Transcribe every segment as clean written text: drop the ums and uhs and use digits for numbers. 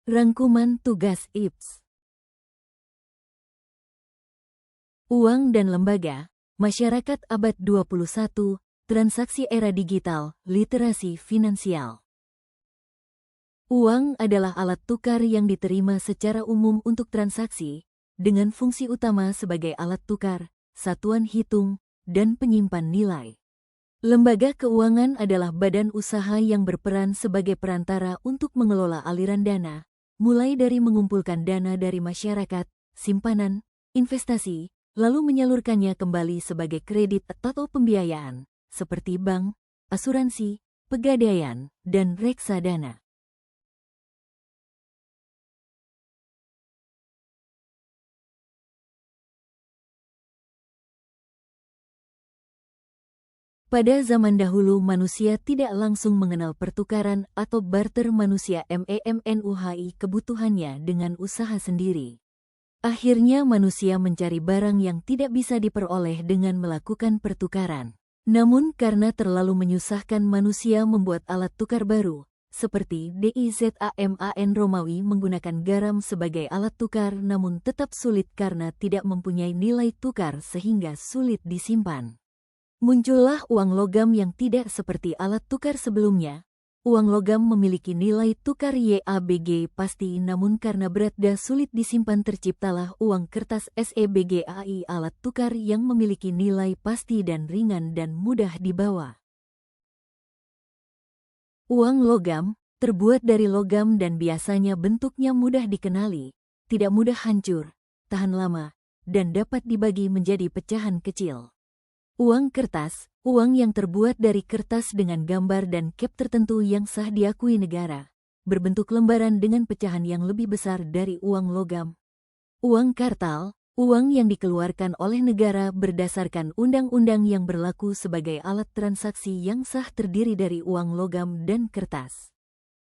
Rangkuman tugas IPS. Uang dan lembaga, masyarakat abad 21, transaksi era digital, literasi finansial. Uang adalah alat tukar yang diterima secara umum untuk transaksi, dengan fungsi utama sebagai alat tukar, satuan hitung, dan penyimpan nilai. Lembaga keuangan adalah badan usaha yang berperan sebagai perantara untuk mengelola aliran dana, mulai dari mengumpulkan dana dari masyarakat, simpanan, investasi, lalu menyalurkannya kembali sebagai kredit atau pembiayaan, seperti bank, asuransi, pegadaian, dan reksadana. Pada zaman dahulu manusia tidak langsung mengenal pertukaran atau barter manusia memenuhi kebutuhannya dengan usaha sendiri. Akhirnya manusia mencari barang yang tidak bisa diperoleh dengan melakukan pertukaran. Namun karena terlalu menyusahkan manusia membuat alat tukar baru, seperti DIZAMAN Romawi menggunakan garam sebagai alat tukar namun tetap sulit karena tidak mempunyai nilai tukar sehingga sulit disimpan. Muncullah uang logam yang tidak seperti alat tukar sebelumnya. Uang logam memiliki nilai tukar YABG pasti namun karena berat dan sulit disimpan terciptalah uang kertas SEBGAI alat tukar yang memiliki nilai pasti dan ringan dan mudah dibawa. Uang logam terbuat dari logam dan biasanya bentuknya mudah dikenali, tidak mudah hancur, tahan lama, dan dapat dibagi menjadi pecahan kecil. Uang kertas, uang yang terbuat dari kertas dengan gambar dan cap tertentu yang sah diakui negara, berbentuk lembaran dengan pecahan yang lebih besar dari uang logam. Uang kartal, uang yang dikeluarkan oleh negara berdasarkan undang-undang yang berlaku sebagai alat transaksi yang sah terdiri dari uang logam dan kertas.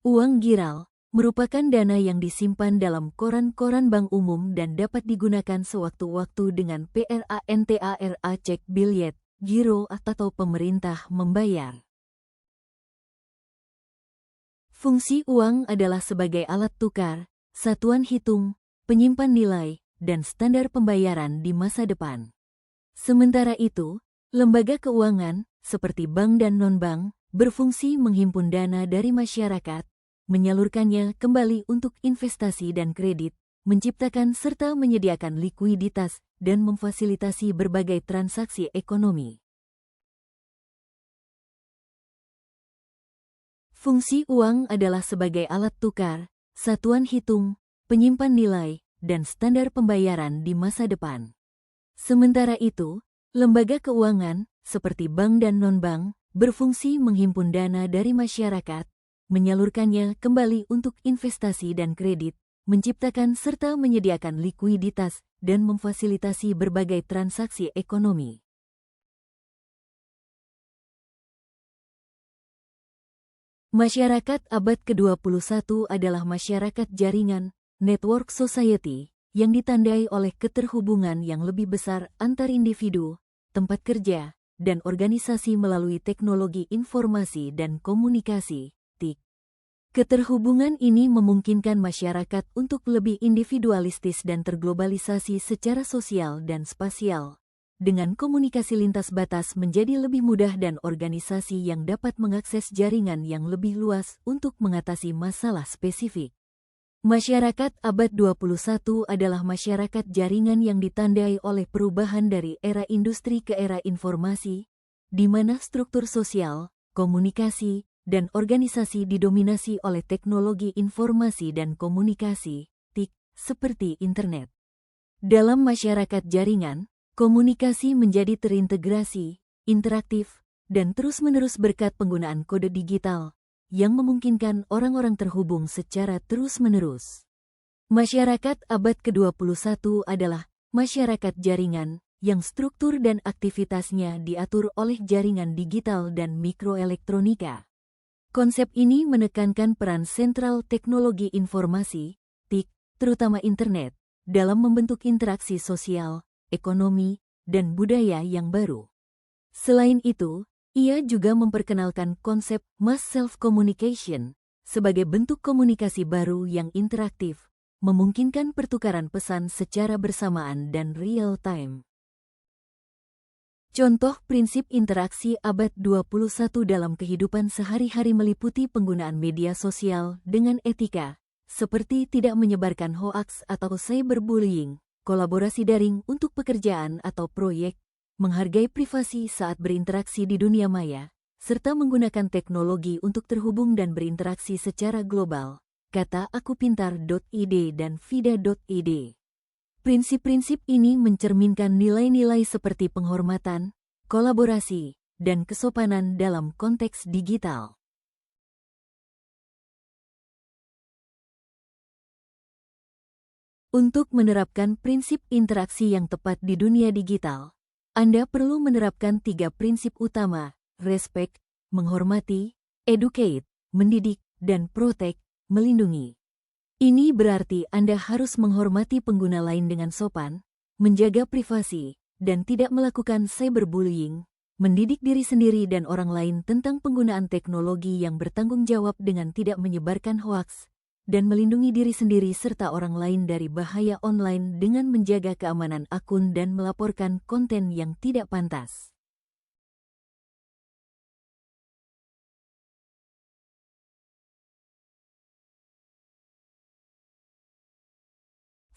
Uang giral, merupakan dana yang disimpan dalam koran-koran bank umum dan dapat digunakan sewaktu-waktu dengan PRANTARA cek biljet, giro atau pemerintah membayar. Fungsi uang adalah sebagai alat tukar, satuan hitung, penyimpan nilai, dan standar pembayaran di masa depan. Sementara itu, lembaga keuangan, seperti bank dan non-bank, berfungsi menghimpun dana dari masyarakat, menyalurkannya kembali untuk investasi dan kredit, menciptakan serta menyediakan likuiditas, dan memfasilitasi berbagai transaksi ekonomi. Fungsi uang adalah sebagai alat tukar, satuan hitung, penyimpan nilai, dan standar pembayaran di masa depan. Sementara itu, lembaga keuangan, seperti bank dan non-bank, berfungsi menghimpun dana dari masyarakat, menyalurkannya kembali untuk investasi dan kredit, menciptakan serta menyediakan likuiditas, dan memfasilitasi berbagai transaksi ekonomi. Masyarakat abad ke-21 adalah masyarakat jaringan, network society, yang ditandai oleh keterhubungan yang lebih besar antar individu, tempat kerja, dan organisasi melalui teknologi informasi dan komunikasi, TIK. Keterhubungan ini memungkinkan masyarakat untuk lebih individualistis dan terglobalisasi secara sosial dan spasial, dengan komunikasi lintas batas menjadi lebih mudah dan organisasi yang dapat mengakses jaringan yang lebih luas untuk mengatasi masalah spesifik. Masyarakat abad 21 adalah masyarakat jaringan yang ditandai oleh perubahan dari era industri ke era informasi, di mana struktur sosial, komunikasi, dan organisasi didominasi oleh teknologi informasi dan komunikasi, TIK, seperti internet. Dalam masyarakat jaringan, komunikasi menjadi terintegrasi, interaktif, dan terus-menerus berkat penggunaan kode digital, yang memungkinkan orang-orang terhubung secara terus-menerus. Masyarakat abad ke-21 adalah masyarakat jaringan, yang struktur dan aktivitasnya diatur oleh jaringan digital dan mikroelektronika. Konsep ini menekankan peran sentral teknologi informasi, TIK, terutama internet, dalam membentuk interaksi sosial, ekonomi, dan budaya yang baru. Selain itu, ia juga memperkenalkan konsep mass self-communication, sebagai bentuk komunikasi baru yang interaktif, memungkinkan pertukaran pesan secara bersamaan dan real-time. Contoh prinsip interaksi abad 21 dalam kehidupan sehari-hari meliputi penggunaan media sosial dengan etika, seperti tidak menyebarkan hoaks atau cyberbullying, kolaborasi daring untuk pekerjaan atau proyek, menghargai privasi saat berinteraksi di dunia maya, serta menggunakan teknologi untuk terhubung dan berinteraksi secara global, kata akupintar.id dan vida.id. Prinsip-prinsip ini mencerminkan nilai-nilai seperti penghormatan, kolaborasi, dan kesopanan dalam konteks digital. Untuk menerapkan prinsip interaksi yang tepat di dunia digital, Anda perlu menerapkan 3 prinsip utama: respect, menghormati, educate, mendidik, dan protect, melindungi. Ini berarti Anda harus menghormati pengguna lain dengan sopan, menjaga privasi, dan tidak melakukan cyberbullying, mendidik diri sendiri dan orang lain tentang penggunaan teknologi yang bertanggung jawab dengan tidak menyebarkan hoaks, dan melindungi diri sendiri serta orang lain dari bahaya online dengan menjaga keamanan akun dan melaporkan konten yang tidak pantas.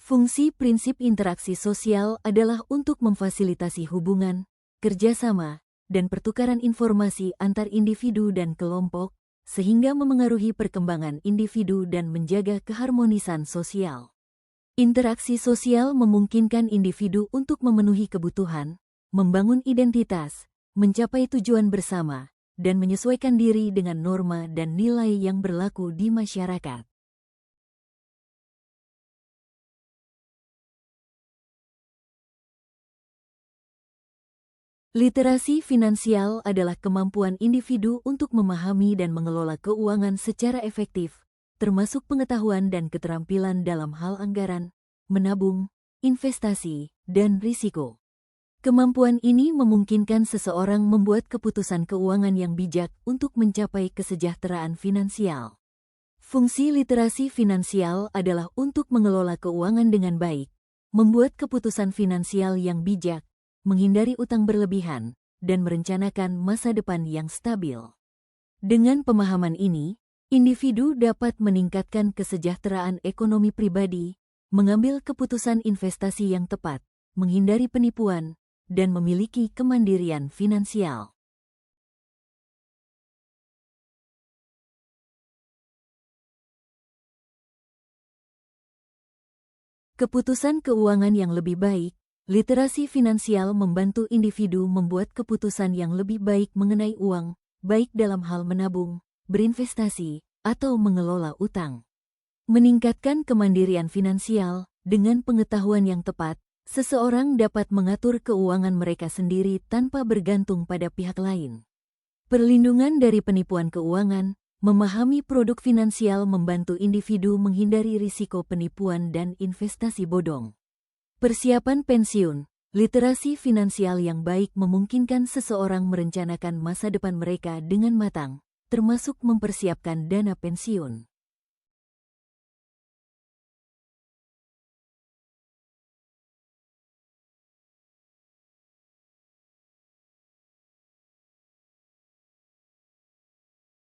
Fungsi prinsip interaksi sosial adalah untuk memfasilitasi hubungan, kerjasama, dan pertukaran informasi antar individu dan kelompok, sehingga memengaruhi perkembangan individu dan menjaga keharmonisan sosial. Interaksi sosial memungkinkan individu untuk memenuhi kebutuhan, membangun identitas, mencapai tujuan bersama, dan menyesuaikan diri dengan norma dan nilai yang berlaku di masyarakat. Literasi finansial adalah kemampuan individu untuk memahami dan mengelola keuangan secara efektif, termasuk pengetahuan dan keterampilan dalam hal anggaran, menabung, investasi, dan risiko. Kemampuan ini memungkinkan seseorang membuat keputusan keuangan yang bijak untuk mencapai kesejahteraan finansial. Fungsi literasi finansial adalah untuk mengelola keuangan dengan baik, membuat keputusan finansial yang bijak, menghindari utang berlebihan, dan merencanakan masa depan yang stabil. Dengan pemahaman ini, individu dapat meningkatkan kesejahteraan ekonomi pribadi, mengambil keputusan investasi yang tepat, menghindari penipuan, dan memiliki kemandirian finansial. Keputusan keuangan yang lebih baik. Literasi finansial membantu individu membuat keputusan yang lebih baik mengenai uang, baik dalam hal menabung, berinvestasi, atau mengelola utang. Meningkatkan kemandirian finansial, dengan pengetahuan yang tepat, seseorang dapat mengatur keuangan mereka sendiri tanpa bergantung pada pihak lain. Perlindungan dari penipuan keuangan, memahami produk finansial membantu individu menghindari risiko penipuan dan investasi bodong. Persiapan pensiun, literasi finansial yang baik memungkinkan seseorang merencanakan masa depan mereka dengan matang, termasuk mempersiapkan dana pensiun.